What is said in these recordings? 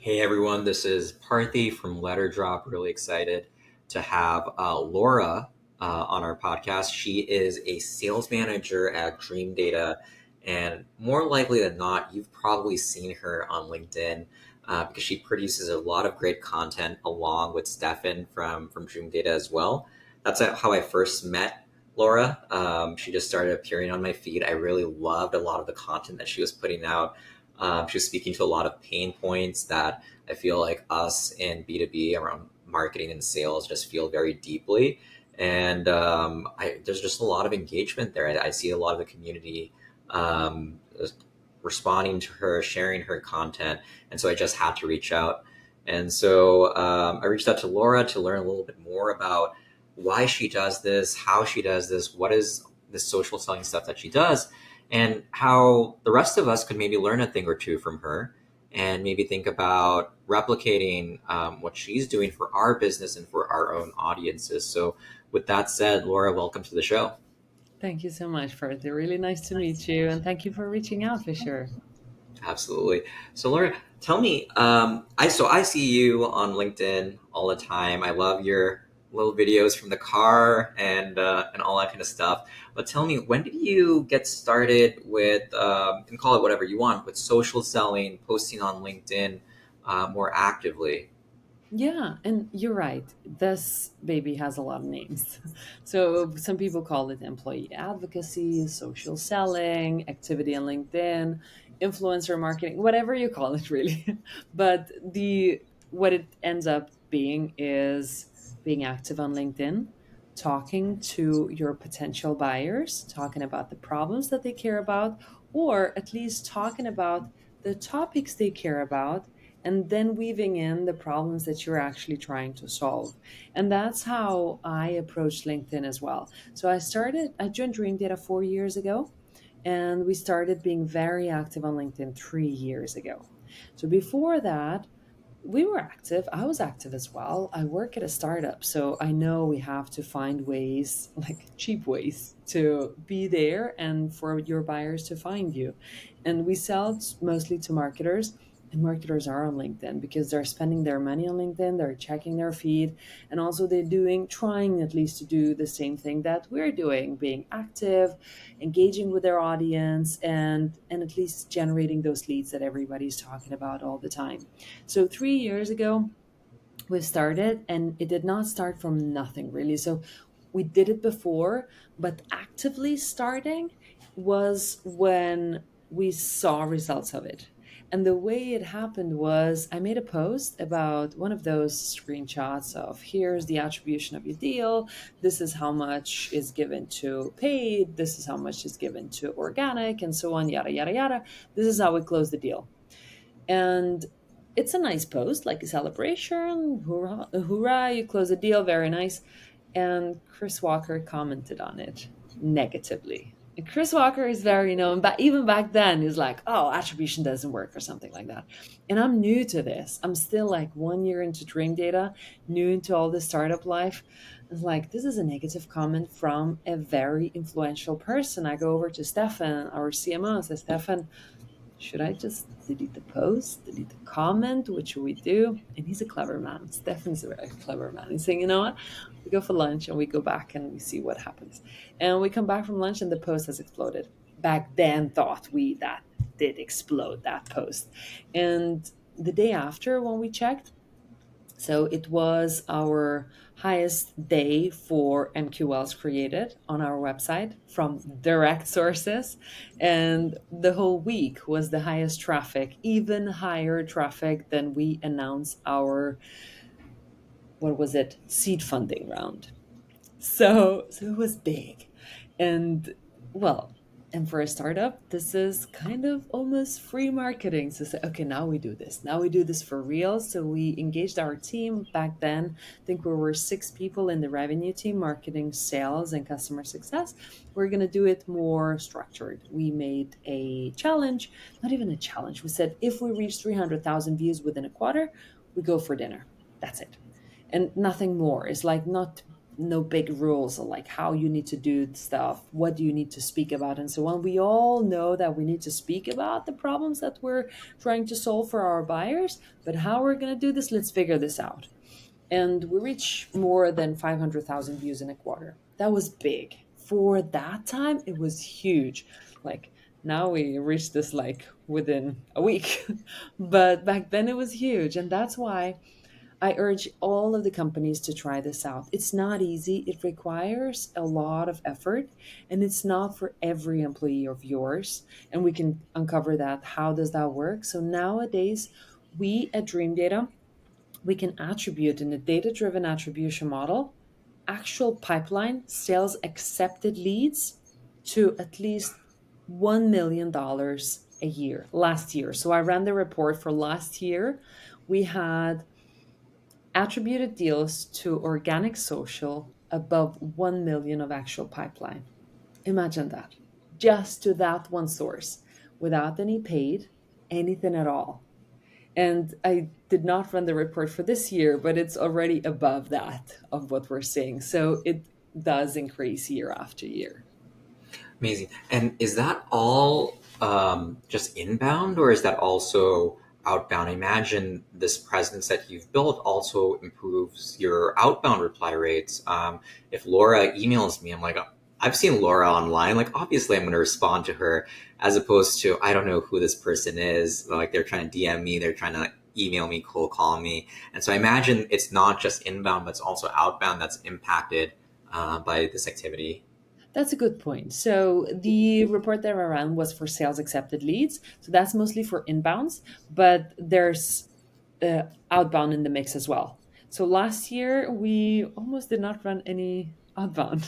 Hey everyone, this is Parthi from Letter Drop. Really excited to have Laura on our podcast. She is a sales manager at Dreamdata, and more likely than not, you've probably seen her on LinkedIn because she produces a lot of great content along with Stefan from Dreamdata as well. That's how I first met Laura. She just started appearing on my feed. I really loved a lot of the content that she was putting out. She was speaking to a lot of pain points that I feel like us in B2B around marketing and sales just feel very deeply. And there's just a lot of engagement there. I see a lot of the community um, responding to her, sharing her content. And so I just had to reach out. And so I reached out to Laura to learn a little bit more about why she does this, how she does this, what is the social selling stuff that she does, and how the rest of us could maybe learn a thing or two from her and maybe think about replicating what she's doing for our business and for our own audiences. So, with that said, Laura, welcome to the show. Thank you so much, Parthi. Really nice to meet you, and thank you for reaching out for sure. Absolutely. So, Laura, tell me, I see you on LinkedIn all the time. I love your little videos from the car and all that kind of stuff. But tell me, when did you get started with and call it whatever you want, with social selling, posting on LinkedIn more actively? Yeah, and you're right. This baby has a lot of names. So some people call it employee advocacy, social selling, activity on LinkedIn, influencer marketing, whatever you call it really. But the what it ends up being is being active on LinkedIn, talking to your potential buyers, talking about the problems that they care about, or at least talking about the topics they care about, and then weaving in the problems that you're actually trying to solve. And that's how I approached LinkedIn as well. So I joined Dream Data 4 years ago, and we started being very active on LinkedIn 3 years ago. So before that, we were active. I was active as well. I work at a startup, so I know we have to find ways, like cheap ways, to be there and for your buyers to find you. And we sell mostly to marketers, and marketers are on LinkedIn because they're spending their money on LinkedIn, they're checking their feed, and also trying at least to do the same thing that we're doing, being active, engaging with their audience, and at least generating those leads that everybody's talking about all the time. So 3 years ago, we started, and it did not start from nothing really. So we did it before, but actively starting was when we saw results of it. And the way it happened was I made a post about one of those screenshots of here's the attribution of your deal. This is how much is given to paid. This is how much is given to organic, and so on, yada, yada, yada. This is how we close the deal. And it's a nice post, like a celebration. Hurrah, hurrah, you close a deal, very nice. And Chris Walker commented on it negatively. And Chris Walker is very known, but even back then, he's like, oh, attribution doesn't work or something like that. And I'm new to this. I'm still like 1 year into Dream Data, new into all the startup life. It's like, this is a negative comment from a very influential person. I go over to Stefan, our CMO, and say, Stefan, should I just delete the post, delete the comment? What should we do? And he's a clever man. Stefan's a very clever man. He's saying, you know what? We go for lunch and we go back and we see what happens. And we come back from lunch and the post has exploded. Back then, thought we that did explode that post. And the day after, when we checked, so it was our highest day for MQLs created on our website from direct sources. And the whole week was the highest traffic, even higher traffic than we announced our, what was it, seed funding round. So it was big. And well, and for a startup, this is kind of almost free marketing. So say, okay, now we do this. Now we do this for real. So we engaged our team back then. I think we were 6 people in the revenue team, marketing, sales, and customer success. We're going to do it more structured. We made a challenge, not even a challenge. We said if we reach 300,000 views within a quarter, we go for dinner. That's it, and nothing more. It's like not no big rules of like how you need to do stuff, what do you need to speak about, and so on. We all know that we need to speak about the problems that we're trying to solve for our buyers, but how we're going to do this, let's figure this out. And we reach more than 500,000 views in a quarter. That was big. For that time, it was huge. Like now we reached this like within a week. But back then it was huge. And that's why I urge all of the companies to try this out. It's not easy, it requires a lot of effort, and it's not for every employee of yours. And we can uncover that. How does that work? So nowadays, we at Dreamdata, we can attribute in a data driven attribution model actual pipeline sales accepted leads to at least $1 million a year last year. So I ran the report for last year. We had attributed deals to organic social above 1 million of actual pipeline. Imagine that. Just to that one source without any paid, anything at all. And I did not run the report for this year, but it's already above that of what we're seeing. So it does increase year after year. Amazing. And is that all just inbound, or is that also outbound? I imagine this presence that you've built also improves your outbound reply rates. If Laura emails me, I'm like, I've seen Laura online. Like, obviously, I'm going to respond to her, as opposed to, I don't know who this person is. Like, they're trying to DM me, they're trying to email me, cold call me. And so I imagine it's not just inbound, but it's also outbound that's impacted by this activity. That's a good point. So the report that I ran was for sales accepted leads. So that's mostly for inbounds, but there's outbound in the mix as well. So last year we almost did not run any outbound.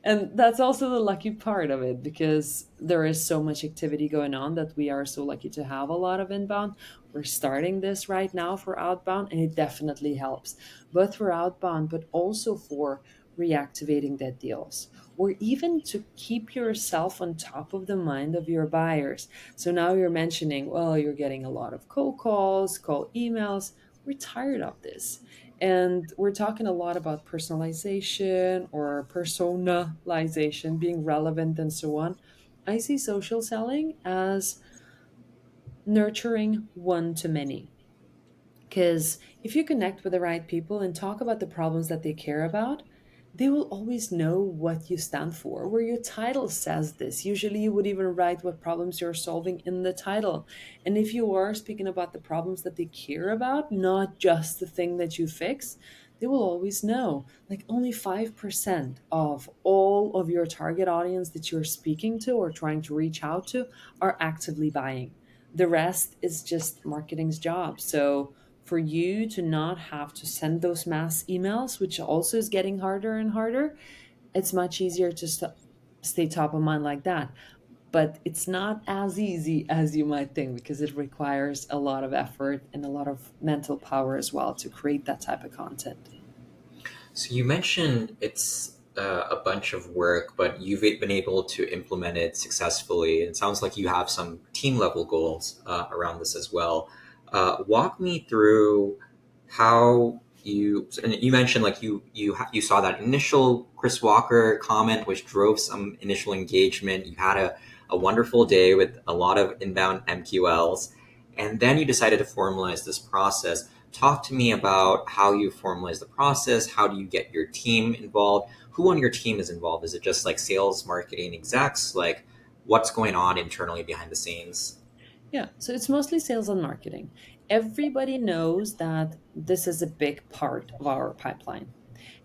And that's also the lucky part of it because there is so much activity going on that we are so lucky to have a lot of inbound. We're starting this right now for outbound, and it definitely helps, both for outbound, but also for reactivating dead deals, or even to keep yourself on top of the mind of your buyers. So now you're mentioning, well, you're getting a lot of cold calls, cold emails. We're tired of this. And we're talking a lot about personalization or personalization, being relevant and so on. I see social selling as nurturing one to many. Because if you connect with the right people and talk about the problems that they care about, they will always know what you stand for. Where your title says this, usually you would even write what problems you're solving in the title. And if you are speaking about the problems that they care about, not just the thing that you fix, they will always know. Like only 5% of all of your target audience that you're speaking to or trying to reach out to are actively buying. The rest is just marketing's job. So for you to not have to send those mass emails, which also is getting harder and harder, it's much easier to stay top of mind like that. But it's not as easy as you might think because it requires a lot of effort and a lot of mental power as well to create that type of content. So you mentioned it's a bunch of work, but you've been able to implement it successfully. It sounds like you have some team level goals around this as well. Walk me through how you. And you mentioned like you saw that initial Chris Walker comment, which drove some initial engagement. You had a wonderful day with a lot of inbound MQLs, and then you decided to formalize this process. Talk to me about how you formalize the process. How do you get your team involved? Who on your team is involved? Is it just like sales, marketing, execs? Like what's going on internally behind the scenes? Yeah, so it's mostly sales and marketing. Everybody knows that this is a big part of our pipeline.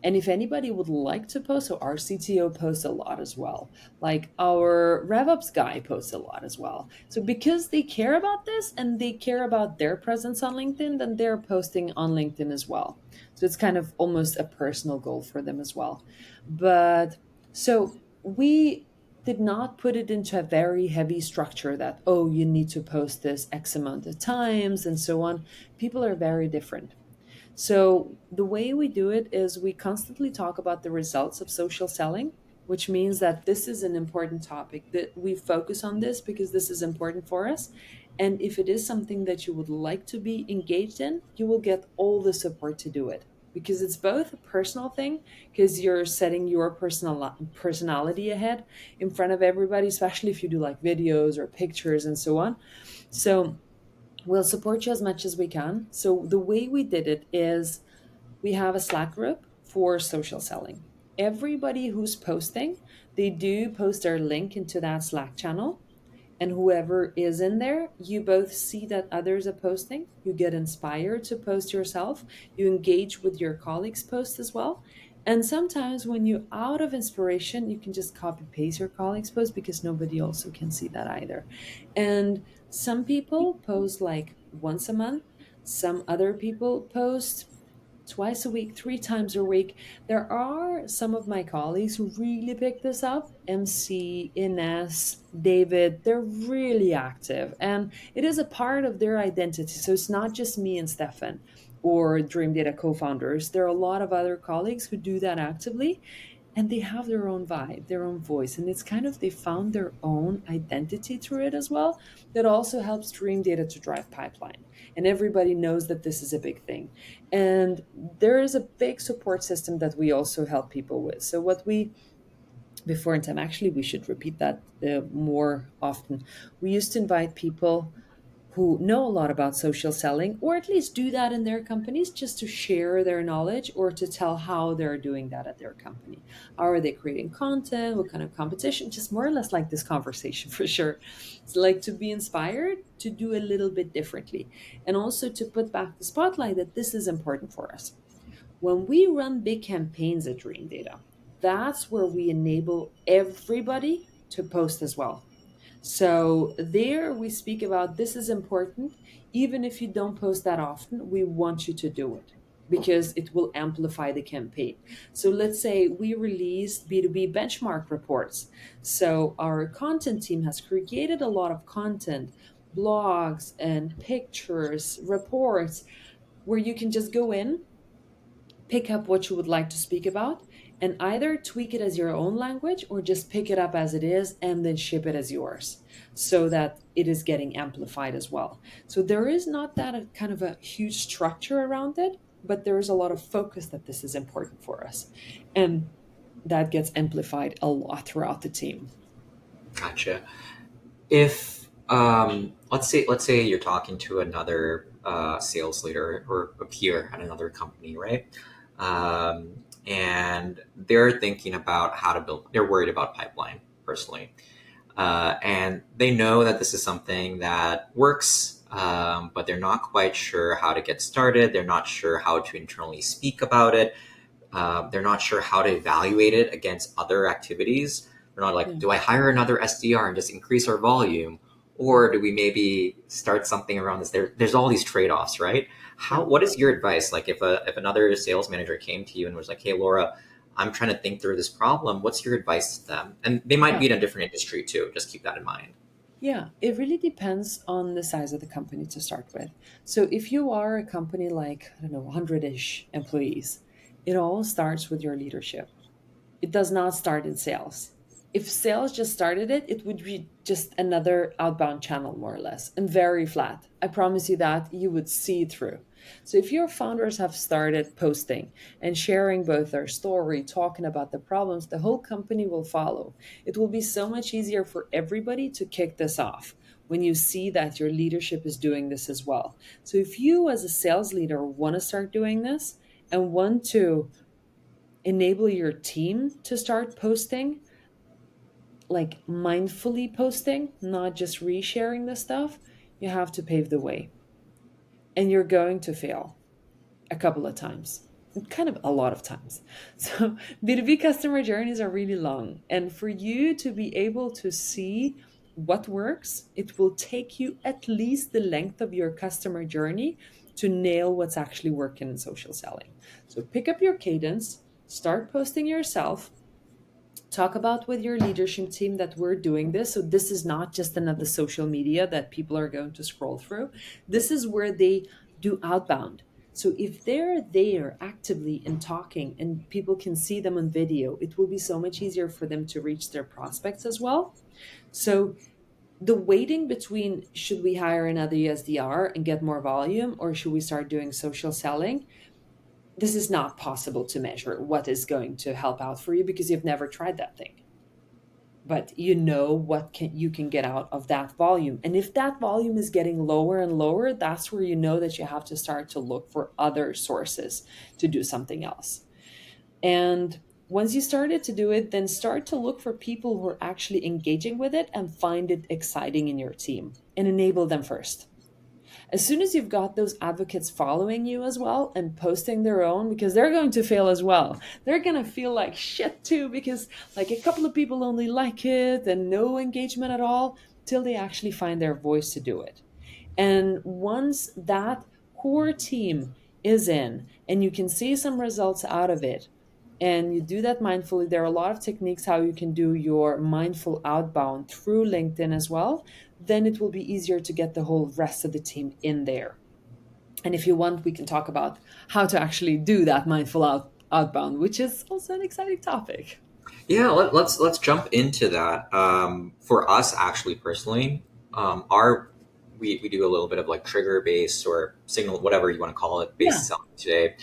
And if anybody would like to post, so our CTO posts a lot as well. Like our RevOps guy posts a lot as well. So because they care about this and they care about their presence on LinkedIn, then they're posting on LinkedIn as well. So it's kind of almost a personal goal for them as well. But so we did not put it into a very heavy structure that, oh, you need to post this X amount of times and so on. People are very different. So the way we do it is we constantly talk about the results of social selling, which means that this is an important topic, that we focus on this because this is important for us. And if it is something that you would like to be engaged in, you will get all the support to do it. because it's both a personal thing, because you're setting your personality ahead in front of everybody, especially if you do like videos or pictures and so on. So we'll support you as much as we can. So the way we did it is we have a Slack group for social selling. Everybody who's posting, they do post their link into that Slack channel, and whoever is in there, you both see that others are posting, you get inspired to post yourself, you engage with your colleagues post as well. And sometimes when you're out of inspiration, you can just copy paste your colleagues post, because nobody also can see that either. And some people post like once a month, some other people post twice a week, three times a week. There are some of my colleagues who really pick this up. MC, Ines, David, they're really active, and it is a part of their identity. So it's not just me and Stefan or Dreamdata co-founders. There are a lot of other colleagues who do that actively, and they have their own vibe, their own voice, and it's kind of they found their own identity through it as well. That also helps Dreamdata to drive pipeline, and everybody knows that this is a big thing. And there is a big support system that we also help people with. So what we before in time, actually we should repeat that more often, we used to invite people who know a lot about social selling, or at least do that in their companies, just to share their knowledge or to tell how they're doing that at their company. How are they creating content? What kind of competition? Just more or less like this conversation for sure. It's like to be inspired to do a little bit differently, and also to put back the spotlight that this is important for us. When we run big campaigns at Dream Data, that's where we enable everybody to post as well. So there we speak about this is important. Even if you don't post that often, we want you to do it because it will amplify the campaign. So let's say we released B2B benchmark reports. So our content team has created a lot of content, blogs and pictures, reports, where you can just go in, pick up what you would like to speak about, and either tweak it as your own language or just pick it up as it is and then ship it as yours, so that it is getting amplified as well. So there is not that a kind of a huge structure around it, but there is a lot of focus that this is important for us. And that gets amplified a lot throughout the team. Gotcha. If let's say you're talking to another sales leader or a peer at another company, right? And they're thinking about how to build. They're worried about pipeline personally, and they know that this is something that works, but they're not quite sure how to get started. They're not sure how to internally speak about it. They're not sure how to evaluate it against other activities. They're not like, Yeah. do I hire another SDR and just increase our volume? Or do we maybe start something around this? There's all these trade-offs, right? Yeah. What is your advice? Like if another sales manager came to you and was like, hey, Laura, I'm trying to think through this problem. What's your advice to them? And they might Yeah. be in a different industry too. Just keep that in mind. Yeah, it really depends on the size of the company to start with. So if you are a company like, I don't know, 100-ish employees, it all starts with your leadership. It does not start in sales. If sales just started it, it would be just another outbound channel, more or less, and very flat. I promise you that you would see through. So if your founders have started posting and sharing both their story, talking about the problems, the whole company will follow. It will be so much easier for everybody to kick this off when you see that your leadership is doing this as well. So if you, as a sales leader, want to start doing this and want to enable your team to start posting, like mindfully posting, not just resharing the stuff, you have to pave the way. And you're going to fail a couple of times, kind of a lot of times. So B2B customer journeys are really long. And for you to be able to see what works, it will take you at least the length of your customer journey to nail what's actually working in social selling. So pick up your cadence, start posting yourself, talk about with your leadership team that we're doing this. So this is not just another social media that people are going to scroll through. This is where they do outbound. So if they're there actively and talking and people can see them on video, it will be so much easier for them to reach their prospects as well. So the waiting between should we hire another SDR and get more volume, or should we start doing social selling, this is not possible to measure what is going to help out for you because you've never tried that thing. But you know what you can get out of that volume. And if that volume is getting lower and lower, that's where you know that you have to start to look for other sources to do something else. And once you started to do it, then start to look for people who are actually engaging with it and find it exciting in your team and enable them first. As soon as you've got those advocates following you as well and posting their own, because they're going to fail as well, they're going to feel like shit too, because like a couple of people only like it and no engagement at all till they actually find their voice to do it. And once that core team is in and you can see some results out of it, and you do that mindfully, there are a lot of techniques how you can do your mindful outbound through LinkedIn as well. Then it will be easier to get the whole rest of the team in there. And if you want, we can talk about how to actually do that mindful outbound, which is also an exciting topic. Yeah, let's jump into that. For us, actually, personally, our we do a little bit of like trigger based or signal, whatever you want to call it, Yeah, based selling today.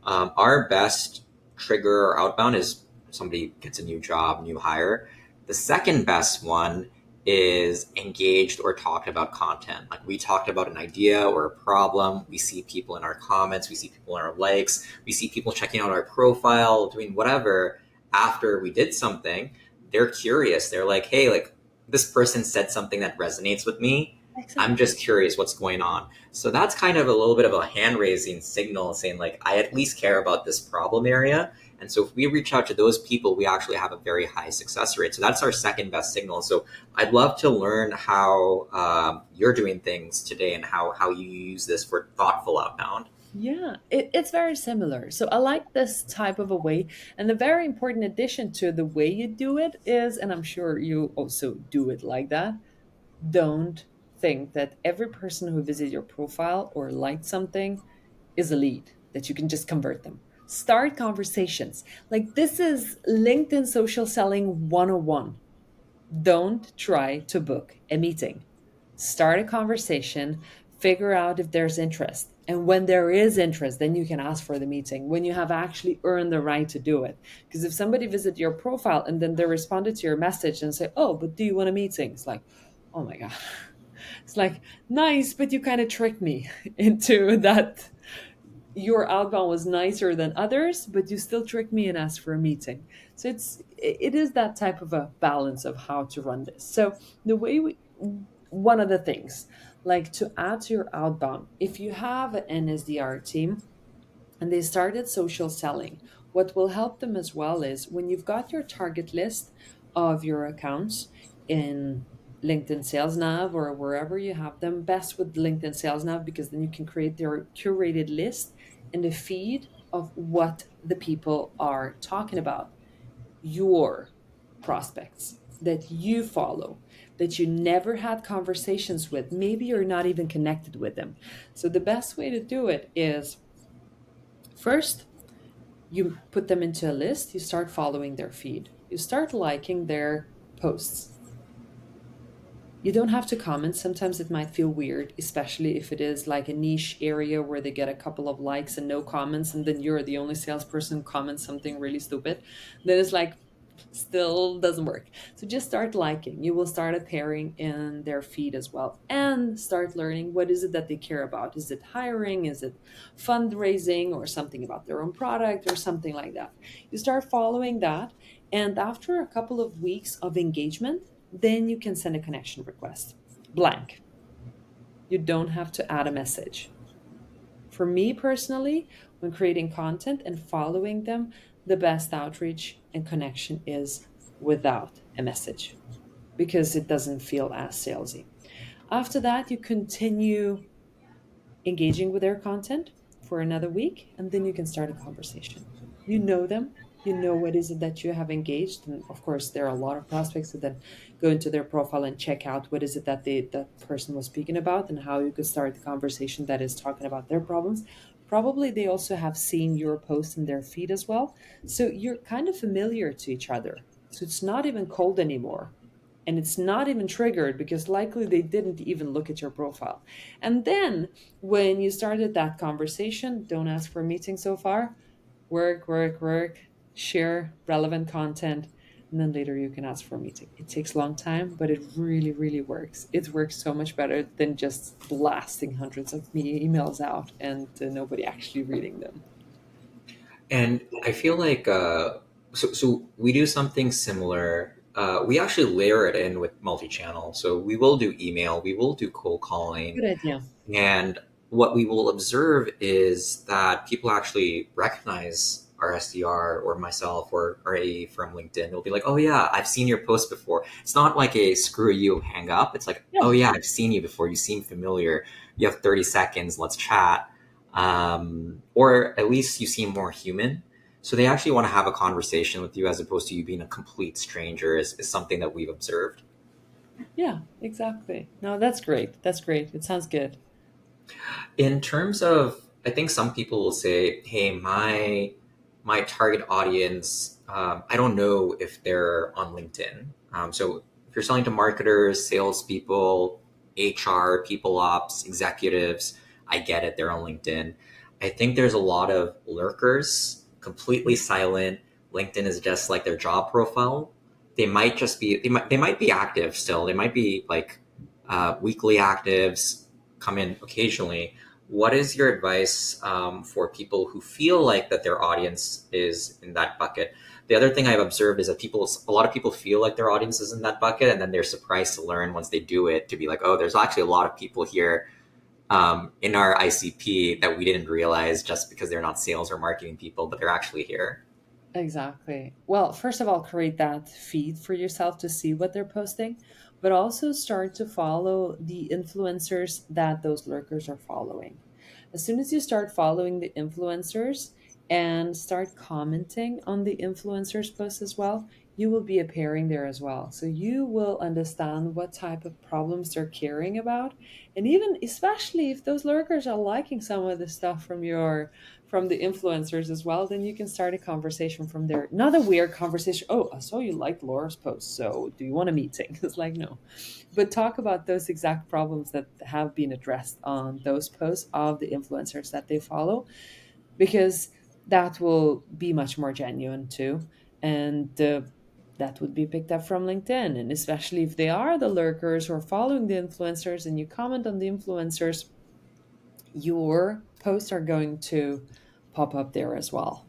Our best trigger or outbound is somebody gets a new job, new hire. The second best one is engaged or talked about content. Like we talked about an idea or a problem. We see people in our comments, we see people in our likes, we see people checking out our profile, doing whatever after we did something. They're curious. They're like, hey, like this person said something that resonates with me. I'm exactly. just curious what's going on. So that's kind of a little bit of a hand raising signal saying, like, I at least care about this problem area. And so if we reach out to those people, we actually have a very high success rate. So that's our second best signal. So I'd love to learn how you're doing things today and how you use this for thoughtful outbound. Yeah, it's very similar. So I like this type of a way. And the very important addition to the way you do it is, and I'm sure you also do it like that, don't think that every person who visits your profile or liked something is a lead, that you can just convert them. Start conversations. Like this is LinkedIn social selling 101. Don't try to book a meeting. Start a conversation, figure out if there's interest. And when there is interest, then you can ask for the meeting when you have actually earned the right to do it. Because if somebody visit your profile and then they responded to your message and say, "Oh, but do you want a meeting?" It's like, oh my God. It's like, nice, but you kind of tricked me into that your outbound was nicer than others, but you still tricked me and asked for a meeting. So it is that type of a balance of how to run this. So the way we one of the things like to add to your outbound, if you have an NSDR team and they started social selling, what will help them as well is when you've got your target list of your accounts in LinkedIn Sales Nav or wherever you have them, best with LinkedIn Sales Nav because then you can create their curated list and the feed of what the people are talking about, your prospects that you follow, that you never had conversations with. Maybe you're not even connected with them. So the best way to do it is first you put them into a list, you start following their feed, you start liking their posts. You don't have to comment. Sometimes it might feel weird, especially if it is like a niche area where they get a couple of likes and no comments, and then you're the only salesperson who comments something really stupid. Then it's like, still doesn't work. So just start liking. You will start appearing in their feed as well and start learning what is it that they care about. Is it hiring? Is it fundraising or something about their own product or something like that? You start following that. And after a couple of weeks of engagement, then you can send a connection request. Blank. You don't have to add a message. For me personally, when creating content and following them, the best outreach and connection is without a message because it doesn't feel as salesy. After that, you continue engaging with their content for another week, and then you can start a conversation. You know them, you know what is it that you have engaged, and of course, there are a lot of prospects that then go into their profile and check out what is it that that person was speaking about and how you could start the conversation that is talking about their problems. Probably they also have seen your post in their feed as well, so you're kind of familiar to each other. So it's not even cold anymore and it's not even triggered because likely they didn't even look at your profile. And then when you started that conversation, don't ask for a meeting so far, work, work, work, share relevant content, and then later you can ask for a meeting. It takes a long time, but it really, really works. It works so much better than just blasting hundreds of emails out and nobody actually reading them. And I feel like so we do something similar. We actually layer it in with multi-channel. So we will do email, we will do cold calling, Good idea. and what we will observe is that people actually recognize our SDR or myself or AE from LinkedIn. They'll be like, "Oh yeah, I've seen your post before." It's not like a screw you hang up. It's like, "Oh Yeah. yeah, I've seen you before. You seem familiar. You have 30 seconds. Let's chat." Or at least you seem more human. So they actually want to have a conversation with you as opposed to you being a complete stranger is something that we've observed. Yeah, exactly. No, that's great. That's great. It sounds good. In terms of, I think some people will say, "Hey, my target audience, I don't know if they're on LinkedIn." So if you're selling to marketers, salespeople, HR, people ops, executives, I get it. They're on LinkedIn. I think there's a lot of lurkers, completely silent. LinkedIn is just like their job profile. They might just be they might be active still. They might be like weekly actives, come in occasionally. What is your advice for people who feel like that their audience is in that bucket? The other thing I've observed is that a lot of people feel like their audience is in that bucket, and then they're surprised to learn once they do it to be like, oh, there's actually a lot of people here in our ICP that we didn't realize just because they're not sales or marketing people, but they're actually here. Exactly. Well, first of all, create that feed for yourself to see what they're posting, but also start to follow the influencers that those lurkers are following. As soon as you start following the influencers and start commenting on the influencers' posts as well, you will be appearing there as well. So you will understand what type of problems they're caring about. And even especially if those lurkers are liking some of the stuff from the influencers as well, then you can start a conversation from there. Not a weird conversation. Oh, I saw you liked Laura's post. So do you want a meeting? It's like, no. But talk about those exact problems that have been addressed on those posts of the influencers that they follow, because that will be much more genuine too. And that would be picked up from LinkedIn. And especially if they are the lurkers who are following the influencers and you comment on the influencers, your posts are going to pop up there as well.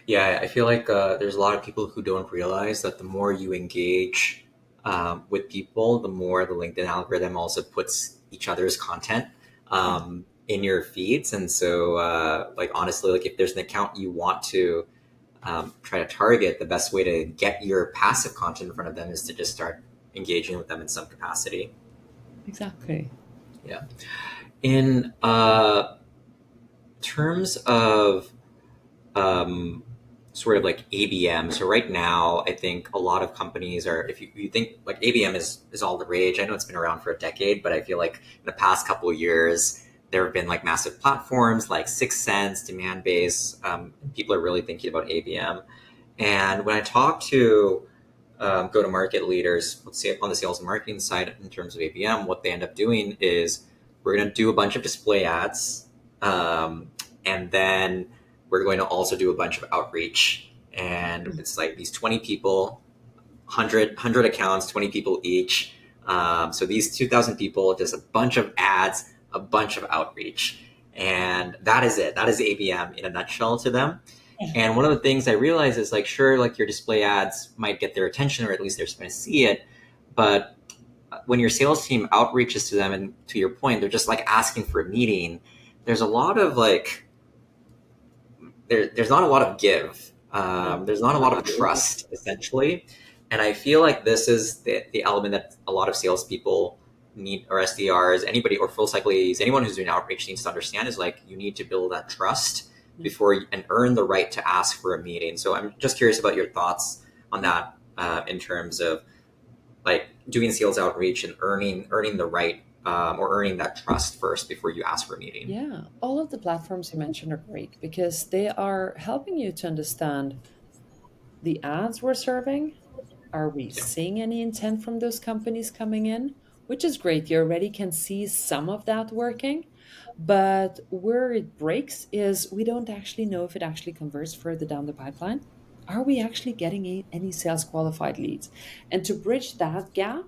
Yeah, I feel like there's a lot of people who don't realize that the more you engage with people, the more the LinkedIn algorithm also puts each other's content Yeah, in your feeds. And so, like honestly, like if there's an account you want to try to target, the best way to get your passive content in front of them is to just start engaging with them in some capacity. exactly. Yeah. In terms of um, sort of like ABM. So right now, I think a lot of companies are, if you think like ABM is all the rage. I know it's been around for a decade, but I feel like in the past couple of years, there have been like massive platforms like Six Sense, Demand Base. People are really thinking about ABM. And when I talk to go to market leaders, let's say on the sales and marketing side in terms of ABM, what they end up doing is we're going to do a bunch of display ads. And then we're going to also do a bunch of outreach. And it's like these 20 people, 100 accounts, 20 people each. So these 2,000 people, just a bunch of ads, a bunch of outreach. And that is it. That is ABM in a nutshell to them. And one of the things I realize is like, sure, like your display ads might get their attention, or at least they're going to see it. But when your sales team outreaches to them, and to your point, they're just like asking for a meeting, there's a lot of like, there's not a lot of give. No. There's not a lot of trust, essentially. And I feel like this is the element that a lot of salespeople need, or SDRs, anybody, or full cycle AEs, anyone who's doing outreach needs to understand is like you need to build that trust before and earn the right to ask for a meeting. So I'm just curious about your thoughts on that in terms of like doing sales outreach and earning the right or earning that trust first before you ask for a meeting. Yeah, all of the platforms you mentioned are great because they are helping you to understand the ads we're serving, Are we Yeah. seeing any intent from those companies coming in? Which is great. You already can see some of that working. But where it breaks is we don't actually know if it actually converts further down the pipeline. Are we actually getting any sales qualified leads? And to bridge that gap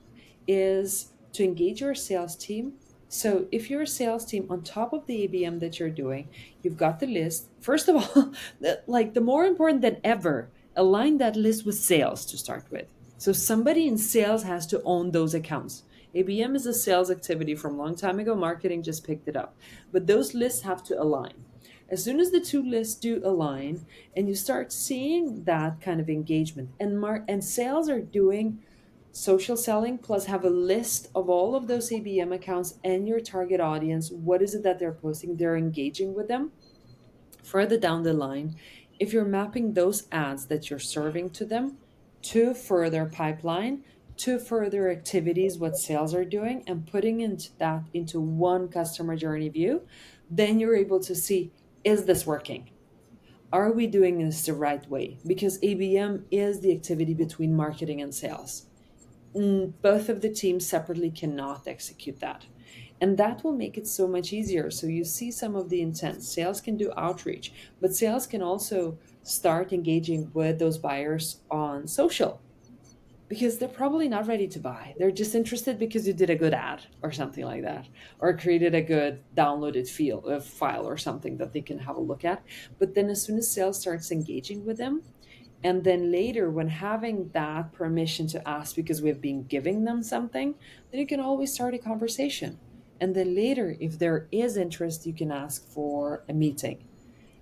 is to engage your sales team. So if you're a sales team on top of the ABM that you're doing, you've got the list. First of all, the more important than ever, align that list with sales to start with. So somebody in sales has to own those accounts. ABM is a sales activity from a long time ago. Marketing just picked it up. But those lists have to align. As soon as the two lists do align and you start seeing that kind of engagement and sales are doing social selling plus have a list of all of those ABM accounts and your target audience, what is it that they're posting? They're engaging with them further down the line, if you're mapping those ads that you're serving to them to further pipeline, to further activities, what sales are doing, and putting into one customer journey view, then you're able to see, is this working? Are we doing this the right way? Because ABM is the activity between marketing and sales. Both of the teams separately cannot execute that. And that will make it so much easier. So you see some of the intent. Sales can do outreach, but sales can also start engaging with those buyers on social because they're probably not ready to buy. They're just interested because you did a good ad or something like that, or created a good downloaded file or something that they can have a look at. But then as soon as sales starts engaging with them, and then later, when having that permission to ask because we've been giving them something, then you can always start a conversation. And then later, if there is interest, you can ask for a meeting.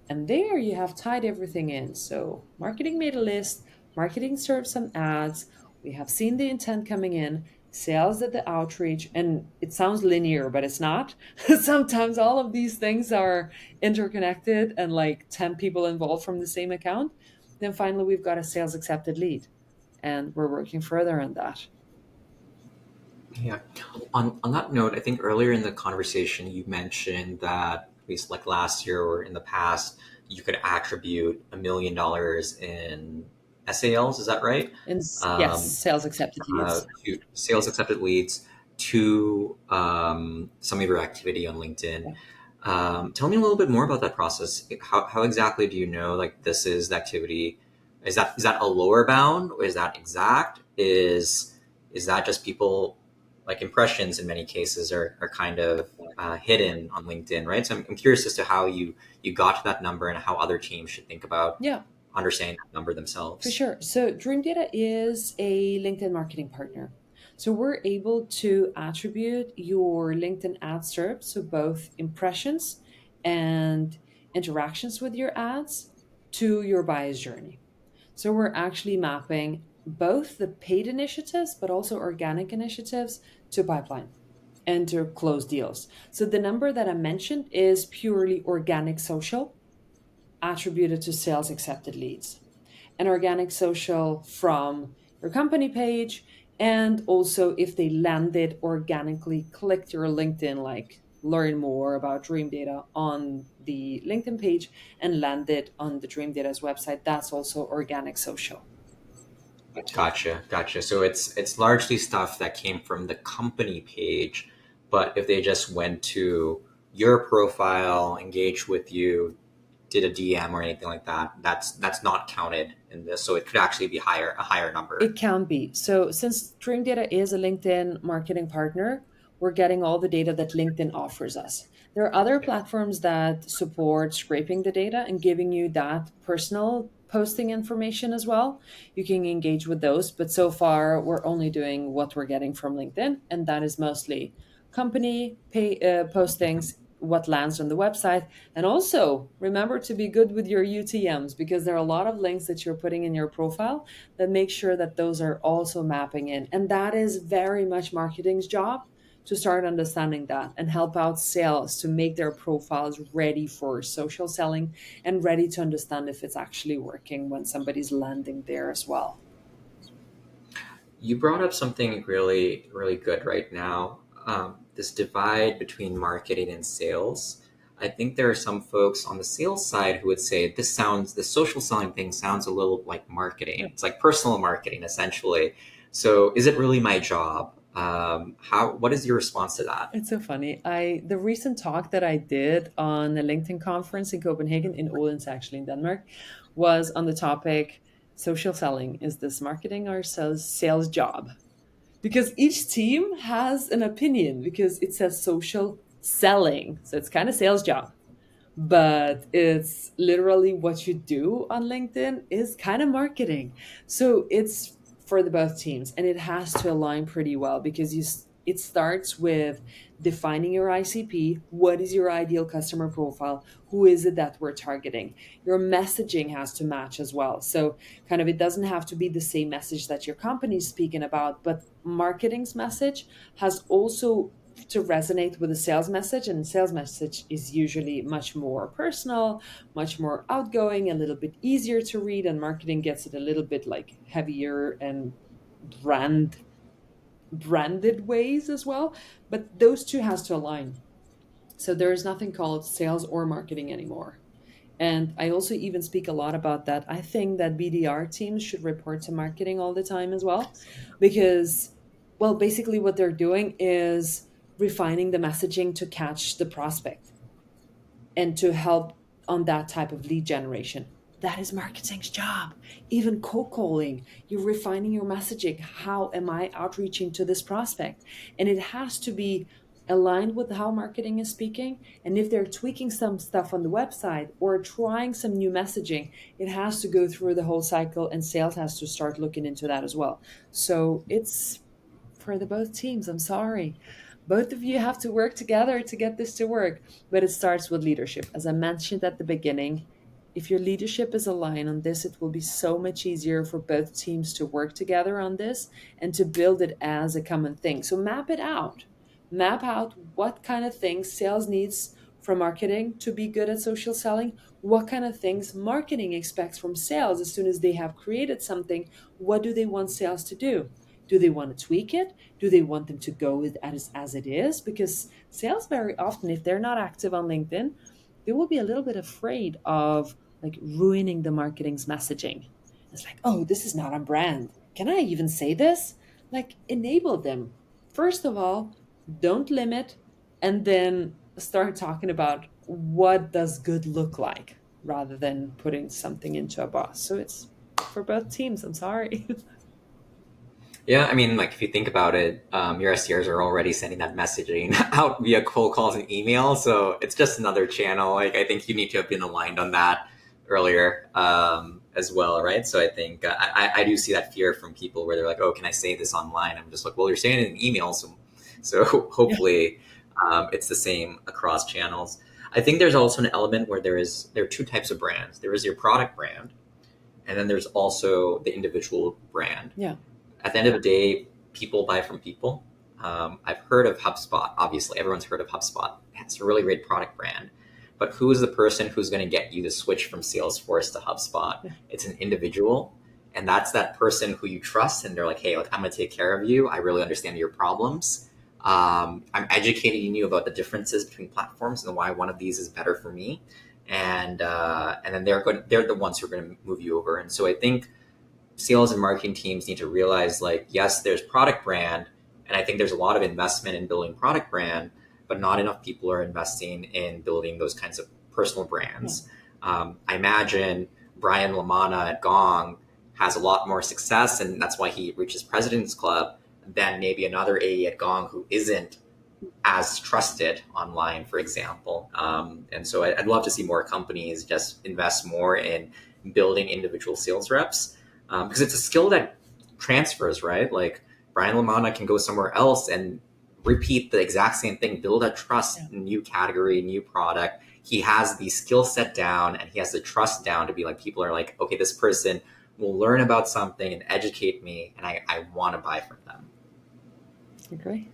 And there you have tied everything in. So, marketing made a list, marketing served some ads, we have seen the intent coming in, sales did the outreach, and it sounds linear, but it's not. Sometimes all of these things are interconnected and like 10 people involved from the same account. Then finally, we've got a sales accepted lead, and we're working further on that. Yeah. On that note, I think earlier in the conversation you mentioned that at least like last year or in the past, you could attribute $1 million in SALs. Is that right? And yes, Um, sales accepted leads. to sales accepted leads to some of your activity on LinkedIn. Yeah. Tell me a little bit more about that process. How exactly do you know like this is the activity? Is that a lower bound or is that exact? Is that just people like impressions in many cases are kind of hidden on LinkedIn, right? So I'm curious as to how you got to that number and how other teams should think about Yeah. understanding that number For themselves. sure. So Dreamdata is a LinkedIn marketing partner. So we're able to attribute your LinkedIn ad serve, so both impressions and interactions with your ads to your buyer's journey. So we're actually mapping both the paid initiatives, but also organic initiatives to pipeline and to close deals. So the number that I mentioned is purely organic social attributed to sales accepted leads and organic social from your company page. And also, if they landed organically, clicked your LinkedIn, like learn more about Dream Data on the LinkedIn page and landed on the Dream Data's website, that's also organic social. Gotcha. So it's largely stuff that came from the company page, but if they just went to your profile, engaged with you, did a DM or anything like that, that's not counted in this. So it could actually be a higher It number. can be. So, since Dream Data is a LinkedIn marketing partner, we're getting all the data that LinkedIn offers us. There are other Yeah. platforms that support scraping the data and giving you that personal posting information as well. You can engage with those, but so far we're only doing what we're getting from LinkedIn, and that is mostly company postings, what lands on the website, and also remember to be good with your UTMs because there are a lot of links that you're putting in your profile that make sure that those are also mapping in. And that is very much marketing's job to start understanding that and help out sales to make their profiles ready for social selling and ready to understand if it's actually working when somebody's landing there as well. You brought up something really good right now. This divide between marketing and sales. I think there are some folks on the sales side who would say the social selling thing sounds a little like marketing. It's like personal marketing, essentially. So is it really my job? What is your response to that? It's so funny. The recent talk that I did on a LinkedIn conference in Copenhagen, in Odense, actually in Denmark, was on the topic social selling. Is this marketing or sales job? Because each team has an opinion because it says social selling. So it's kind of sales job, but it's literally what you do on LinkedIn is kind of marketing. So it's for the both teams, and it has to align pretty well because it starts with defining your ICP. What is your ideal customer profile? Who is it that we're targeting? Your messaging has to match as well. So kind of it doesn't have to be the same message that your company is speaking about, but marketing's message has also to resonate with a sales message, and sales message is usually much more personal, much more outgoing, a little bit easier to read, and marketing gets it a little bit like heavier and brand branded ways as well. But those two has to align. So there is nothing called sales or marketing anymore. And I also even speak a lot about that. I think that BDR teams should report to marketing all the time as well, because, well, basically what they're doing is refining the messaging to catch the prospect and to help on that type of lead generation. That is marketing's job. Even cold calling, you're refining your messaging. How am I outreaching to this prospect? And it has to be aligned with how marketing is speaking. And if they're tweaking some stuff on the website or trying some new messaging, it has to go through the whole cycle, and sales has to start looking into that as well. So it's for the both teams. I'm sorry. Both of you have to work together to get this to work, but it starts with leadership. As I mentioned at the beginning, if your leadership is aligned on this, it will be so much easier for both teams to work together on this and to build it as a common thing. So map it out. Map out what kind of things sales needs from marketing to be good at social selling, what kind of things marketing expects from sales as soon as they have created something. What do they want sales to do? Do they want to tweak it? Do they want them to go with as it is? Because sales very often, if they're not active on LinkedIn, they will be a little bit afraid of like ruining the marketing's messaging. It's like, oh, this is not on brand. Can I even say this? Like, enable them. First of all, don't limit, and then start talking about what does good look like rather than putting something into a box. So it's for both teams. I'm sorry. Yeah, I mean, like if you think about it, your SDRs are already sending that messaging out via cold calls and email, so it's just another channel. Like I think you need to have been aligned on that earlier as well, right? So I think I do see that fear from people where they're like, "Oh, can I say this online?" I'm just like, "Well, you're saying it in email, so Yeah. hopefully it's the same across channels." I think there's also an element where there are two types of brands. There is your product brand, and then there's also the individual brand. Yeah. At the end of the day, people buy from people. I've heard of HubSpot. Obviously, everyone's heard of HubSpot. It's a really great product brand. But who is the person who's going to get you to switch from Salesforce to HubSpot? Yeah. It's an individual. And that's that person who you trust. And they're like, hey, like, I'm going to take care of you. I really understand your problems. I'm educating you about the differences between platforms and why one of these is better for me. And then they're the ones who are going to move you over. And so I think sales and marketing teams need to realize like, yes, there's product brand. And I think there's a lot of investment in building product brand, but not enough people are investing in building those kinds of personal Yeah. brands. I imagine Brian Lamana at Gong has a lot more success, and that's why he reaches President's Club than maybe another AE at Gong who isn't as trusted online, for example. And so I'd love to see more companies just invest more in building individual sales reps because it's a skill that transfers, right? Like Brian Lamana can go somewhere else and repeat the exact same thing, build a Yeah. trust, new category, new product. He has the skill set down and he has the trust down to be like, people are like, okay, this person will learn about something and educate me, and I want to buy from them. Agree.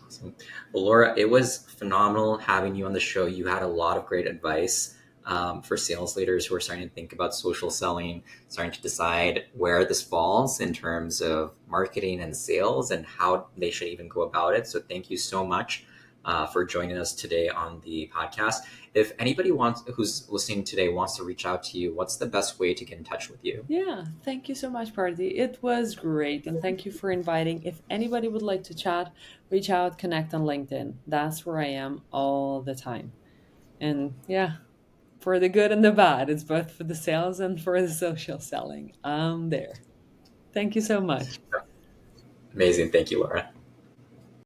Awesome. Well, Laura, it was phenomenal having you on the show. You had a lot of great advice for sales leaders who are starting to think about social selling, starting to decide where this falls in terms of marketing and sales and how they should even go about it. So thank you so much for joining us today on the podcast. If anybody who's listening today wants to reach out to you, what's the best way to get in touch with you? Yeah, thank you so much, Parthi. It was great. And thank you for inviting. If anybody would like to chat, reach out, connect on LinkedIn. That's where I am all the time. And yeah, for the good and the bad, it's both for the sales and for the social selling. I'm there. Thank you so much. Amazing. Thank you, Laura.